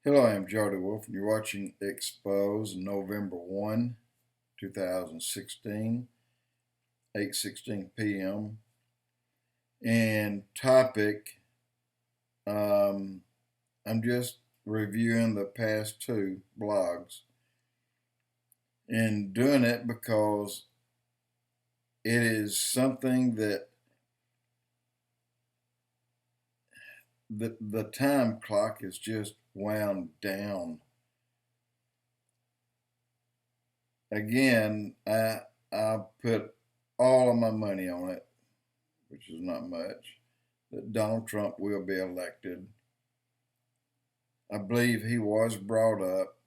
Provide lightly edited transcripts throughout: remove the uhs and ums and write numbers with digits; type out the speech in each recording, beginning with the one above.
Hello, I'm Jody Wolf, and you're watching Expoz November 1, 2016, 8:16 p.m. And topic, um, I'm just reviewing the past two blogs and doing it because it is something that the time clock is just wound down. Again, I put all of my money on it, which is not much, that Donald Trump will be elected. I believe he was brought up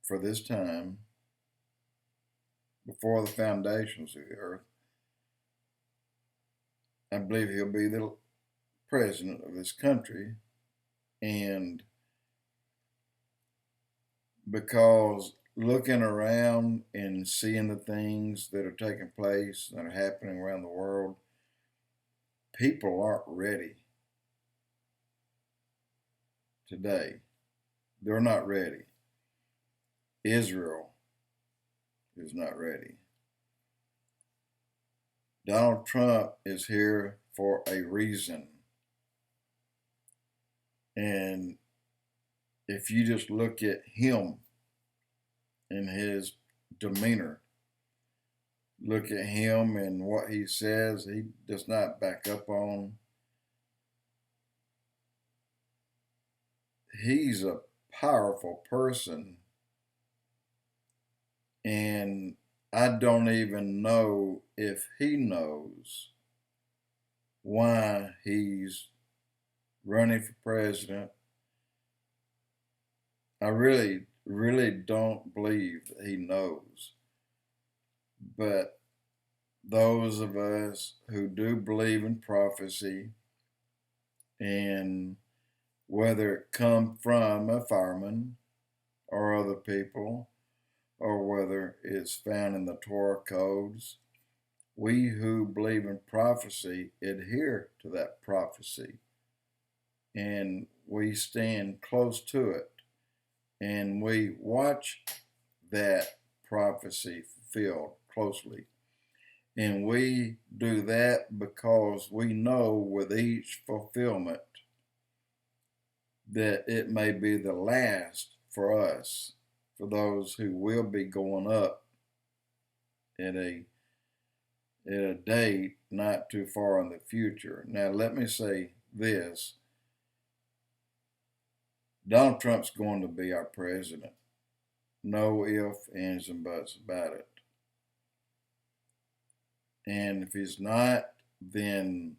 for this time before the foundations of the earth. I believe he'll be the president of this country. And because looking around and seeing the things that are taking place, that are happening around the world, people aren't ready today. They're not ready. Israel is not ready. Donald Trump is here for a reason. And if you just look at him and his demeanor, look at him and what he says, he does not back up on. He's a powerful person, and I don't even know if he knows why he's running for president. I really don't believe that he knows. But those of us who do believe in prophecy, and whether it come from a fireman or other people, or whether it's found in the Torah codes, we who believe in prophecy adhere to that prophecy, and we stand close to it, and we watch that prophecy fulfilled closely. And we do that because we know with each fulfillment that it may be the last for us, for those who will be going up at a date not too far in the future. Now, let me say this. Donald Trump's going to be our president. No ifs, ands, and buts about it. And if he's not, then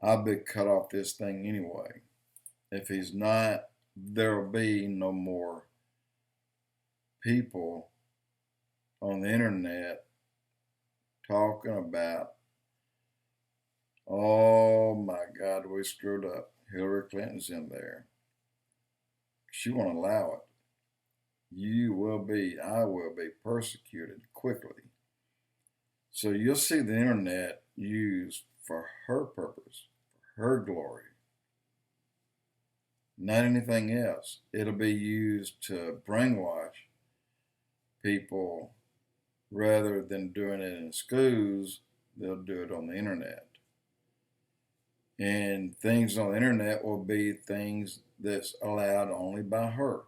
I'll be cut off this thing anyway. If he's not, there'll be no more people on the internet talking about, oh my God, we screwed up. Hillary Clinton's in there. She won't allow it. I will be persecuted quickly. So you'll see the internet used for her purpose, for her glory, not anything else. It'll be used to brainwash people rather than doing it in schools. They'll do it on the internet. And things on the internet will be things that's allowed only by her.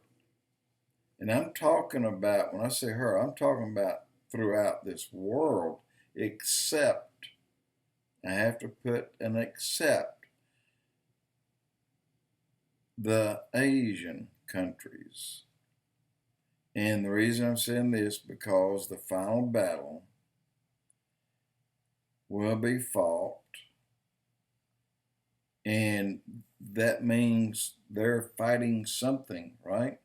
And I'm talking about, when I say her, I'm talking about throughout this world, except, I have to put an except, the Asian countries. And the reason I'm saying this, because the final battle will be fought, and that means they're fighting something, right?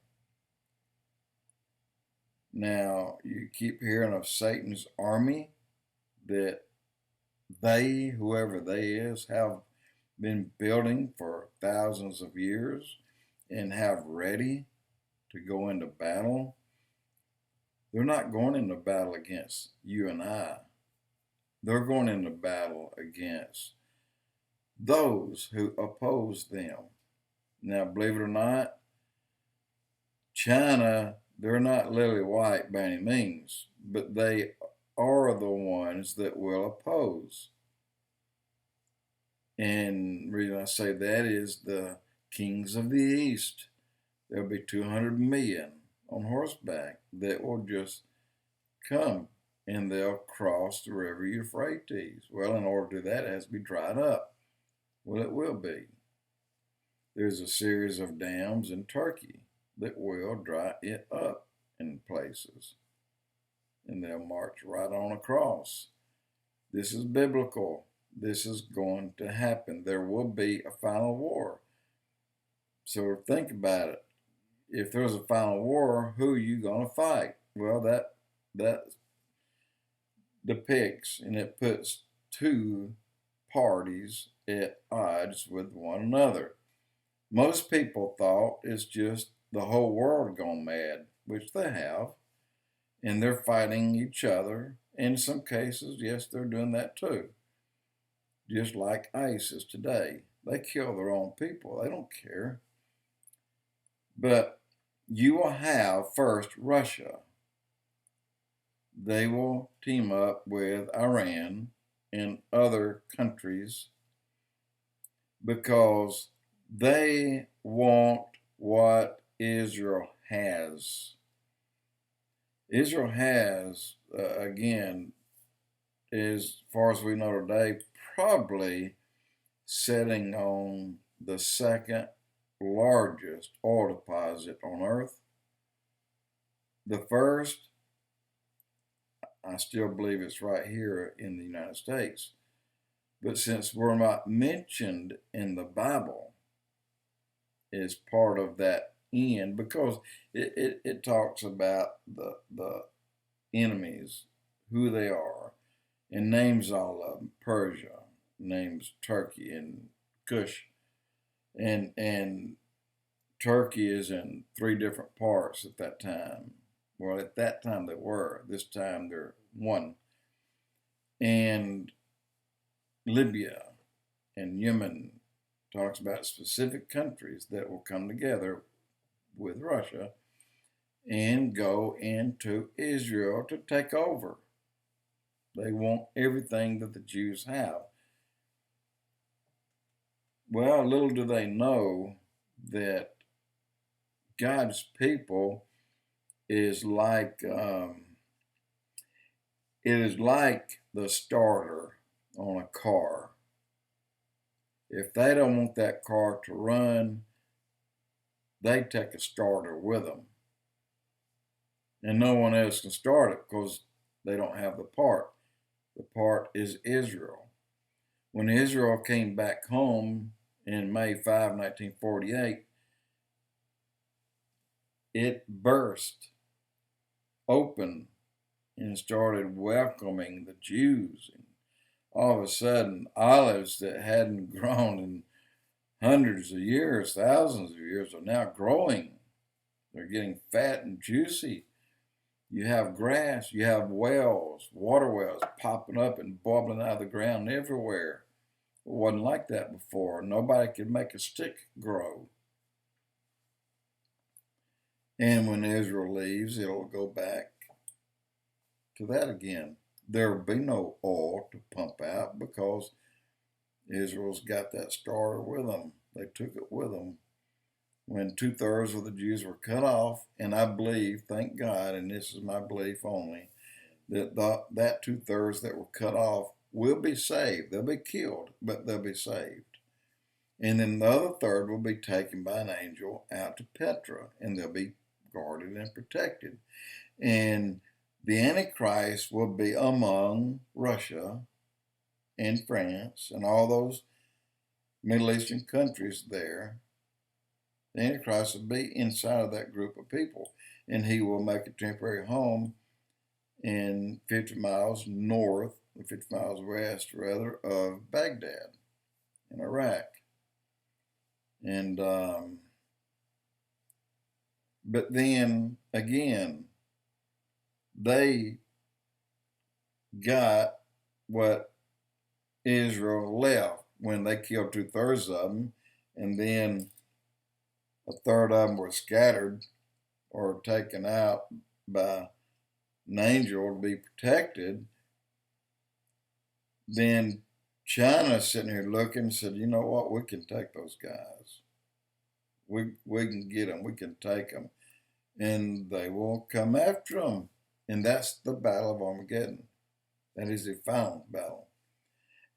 Now, you keep hearing of Satan's army, that they, whoever they is, have been building for thousands of years and have ready to go into battle. They're not going into battle against you and I. They're going into battle against those who oppose them. Now, believe it or not, China, they're not lily white by any means, but they are the ones that will oppose. And the reason I say that is the kings of the East. There'll be 200 million on horseback that will just come and they'll cross the river Euphrates. Well, in order to do that, it has to be dried up. Well, it will be. There's a series of dams in Turkey that will dry it up in places. And they'll march right on across. This is biblical. This is going to happen. There will be a final war. So think about it. If there's a final war, who are you going to fight? Well, that depicts and it puts two parties at odds with one another. Most people thought it's just the whole world gone mad, which they have, and they're fighting each other. In some cases, yes, they're doing that too. Just like ISIS today. They kill their own people. They don't care. But you will have first Russia. They will team up with Iran and other countries because they want what Israel has. Israel has, again, as far as we know today, probably sitting on the second largest oil deposit on earth. The first, I still believe it's right here in the United States. But since we're not mentioned in the Bible as part of that end, because it talks about the enemies, who they are, and names all of them. Persia, names Turkey and Cush. And Turkey is in 3 different parts at that time. Well, at that time they were. This time they're one. And Libya and Yemen talks about specific countries that will come together with Russia and go into Israel to take over. They want everything that the Jews have. Well, little do they know that God's people is like it is like the starter on a car. If they don't want that car to run, they take a starter with them. And no one else can start it because they don't have the part. The part is Israel. When Israel came back home in May 5, 1948, it burst open and started welcoming the Jews. And all of a sudden, olives that hadn't grown in hundreds of years, thousands of years, are now growing. They're getting fat and juicy. You have grass, you have wells, water wells popping up and bubbling out of the ground everywhere. It wasn't like that before. Nobody could make a stick grow. And when Israel leaves, it'll go back to that again. There will be no oil to pump out because Israel's got that starter with them. They took it with them when 2/3 of the Jews were cut off. And I believe, thank God, and this is my belief only, that that 2/3 that were cut off will be saved. They'll be killed, but they'll be saved. And then the other third will be taken by an angel out to Petra, and they'll be guarded and protected. And the Antichrist will be among Russia and France and all those Middle Eastern countries there. The Antichrist will be inside of that group of people, and he will make a temporary home in 50 miles north, 50 miles west, rather, of Baghdad in Iraq. And but then again, they got what Israel left when they killed 2/3 of them, and then a third of them were scattered or taken out by an angel to be protected, then China's sitting here looking and said, you know what, we can take those guys. We can get them, we can take them. And they will come after them. And that's the Battle of Armageddon. That is the final battle.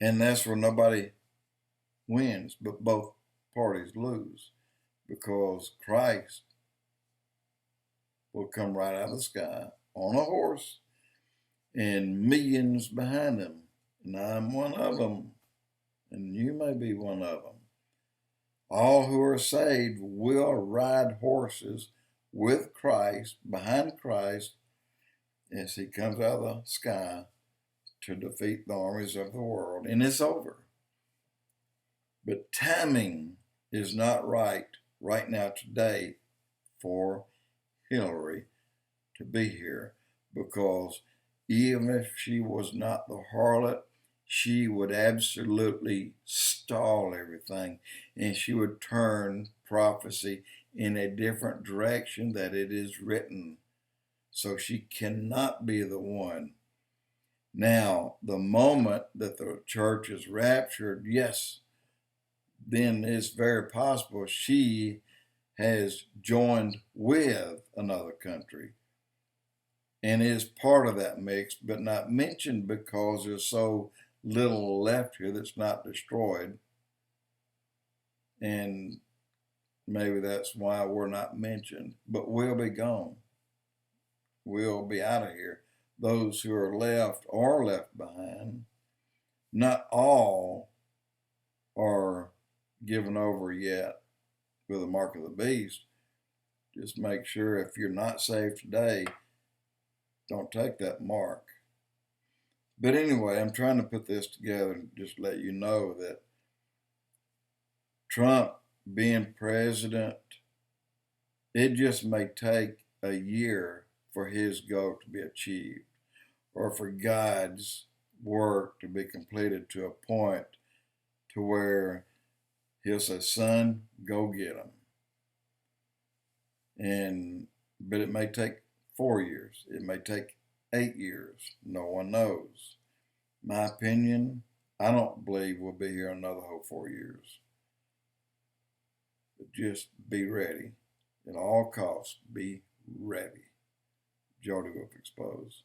And that's where nobody wins, but both parties lose, because Christ will come right out of the sky on a horse and millions behind him. And I'm one of them, and you may be one of them. All who are saved will ride horses with Christ, behind Christ, as he comes out of the sky to defeat the armies of the world. And it's over. But timing is not right now today for Hillary to be here, because even if she was not the harlot, she would absolutely stall everything, and she would turn prophecy in a different direction that it is written. So she cannot be the one. Now, the moment that the church is raptured, yes, then it's very possible she has joined with another country and is part of that mix, but not mentioned because there's so little left here that's not destroyed. And maybe that's why we're not mentioned, but we'll be gone. We'll be out of here. Those who are left behind. Not all are given over yet with the mark of the beast. Just make sure if you're not saved today, don't take that mark. But anyway, I'm trying to put this together and just let you know that Trump being president, it just may take a year for his goal to be achieved, or for God's work to be completed to a point to where he'll say, son, go get them. But it may take 4 years. It may take 8 years. No one knows. My opinion, I don't believe we'll be here another whole 4 years. But just be ready. At all costs, be ready. Jody with Expoz.